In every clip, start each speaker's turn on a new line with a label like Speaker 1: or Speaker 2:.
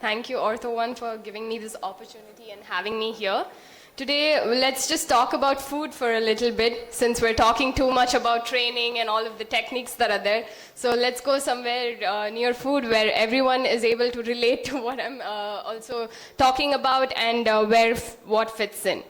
Speaker 1: Thank you, Ortho-one, for giving me this opportunity and having me here. Today, let's just talk about food for a little bit, since we're talking too much about training and all of the techniques that are there. So let's go somewhere near food where everyone is able to relate to what I'm also talking about and what fits in.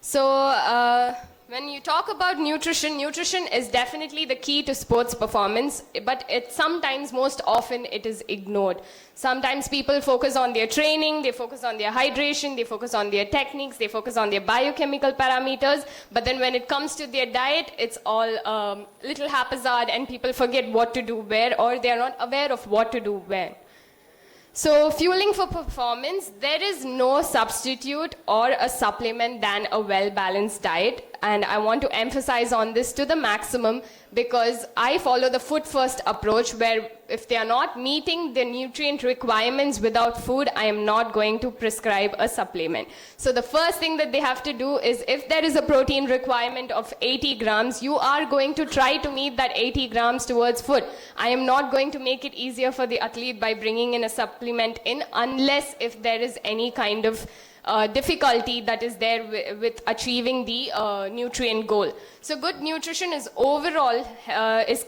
Speaker 1: So when you talk about nutrition, nutrition is definitely the key to sports performance, but sometimes, most often, it is ignored. Sometimes people focus on their training, they focus on their hydration, they focus on their techniques, they focus on their biochemical parameters, but then when it comes to their diet, it's all little haphazard and people forget what to do where, or they're not aware of what to do when. So fueling for performance, there is no substitute or a supplement than a well-balanced diet. And I want to emphasize on this to the maximum because I follow the food-first approach where if they are not meeting the nutrient requirements without food, I am not going to prescribe a supplement. So the first thing that they have to do is if there is a protein requirement of 80 grams, you are going to try to meet that 80 grams towards food. I am not going to make it easier for the athlete by bringing in a supplement in unless if there is any kind of difficulty that is there with achieving the nutrient goal. So good nutrition is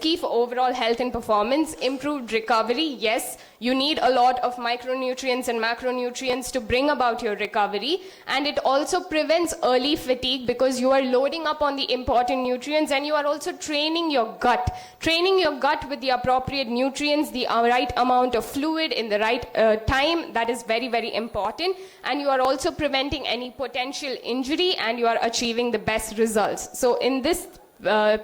Speaker 1: key for overall health and performance. Improved recovery, yes, you need a lot of micronutrients and macronutrients to bring about your recovery, and it also prevents early fatigue because you are loading up on the important nutrients and you are also training your gut. Training your gut with the appropriate nutrients, the right amount of fluid in the right time, that is very, very important, and you are also preventing any potential injury and you are achieving the best results. So in this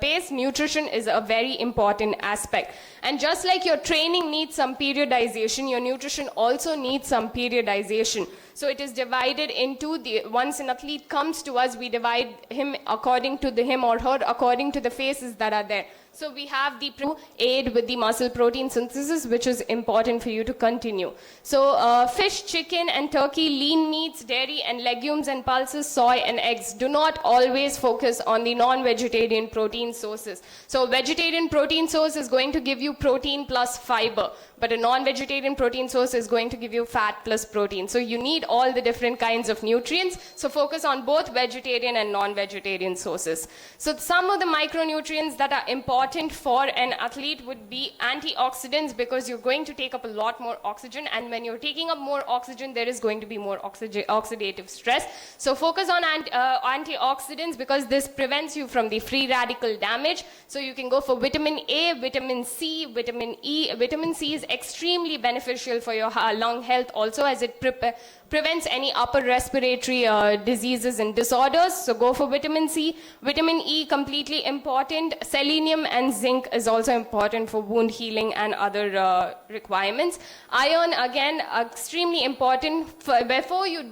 Speaker 1: pace, nutrition is a very important aspect. And just like your training needs some periodization, your nutrition also needs some periodization. So it is divided into once an athlete comes to us, we divide him according to him or her according to the phases that are there. So we have the aid with the muscle protein synthesis, which is important for you to continue. So fish, chicken, and turkey, lean meats, dairy, and legumes and pulses, soy, and eggs. Do not always focus on the non-vegetarian protein sources. So vegetarian protein source is going to give you protein plus fiber, but a non-vegetarian protein source is going to give you fat plus protein. So you need all the different kinds of nutrients. So focus on both vegetarian and non-vegetarian sources. So some of the micronutrients that are important for an athlete would be antioxidants, because you're going to take up a lot more oxygen, and when you're taking up more oxygen, there is going to be more oxidative stress. So focus on antioxidants because this prevents you from the free radical damage. So you can go for vitamin A, vitamin C, vitamin E. Vitamin C is extremely beneficial for your lung health also, as it prevents any upper respiratory diseases and disorders. So go for vitamin C. Vitamin E, completely important. Selenium and zinc is also important for wound healing and other requirements. Iron, again, extremely important. Before you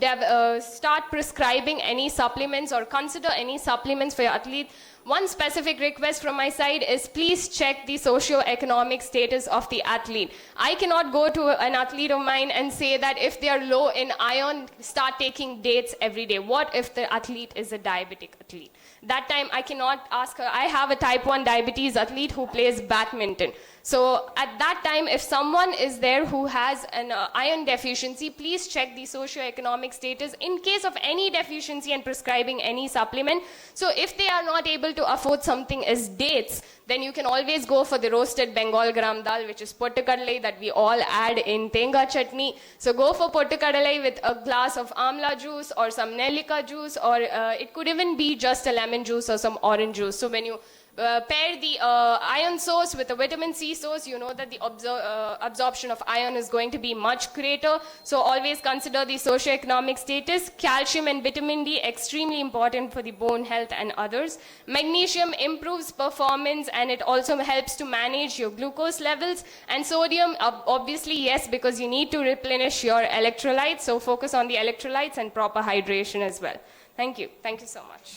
Speaker 1: start prescribing any supplements or consider any supplements for your athlete, one specific request from my side is please check the socio-economic status of the athlete. I cannot go to an athlete of mine and say that if they are low in iron, start taking dates every day. What if the athlete is a diabetic athlete? That time I cannot ask her. I have a type 1 diabetes athlete who plays badminton. So at that time, if someone is there who has an iron deficiency, please check the socio-economic status in case of any deficiency and prescribing any supplement. So if they are not able to afford something as dates, then you can always go for the roasted Bengal gram dal, which is pottukadalai that we all add in tenga chutney. So go for pottukadalai with a glass of amla juice or some nellika juice, or it could even be just a lemon juice or some orange juice. So when you pair the iron source with a vitamin C source, you know that the absorption of iron is going to be much greater. So always consider the socioeconomic status. Calcium and vitamin D, extremely important for the bone health and others. Magnesium improves performance and it also helps to manage your glucose levels. And sodium, obviously, yes, because you need to replenish your electrolytes. So focus on the electrolytes and proper hydration as well. Thank you. Thank you so much.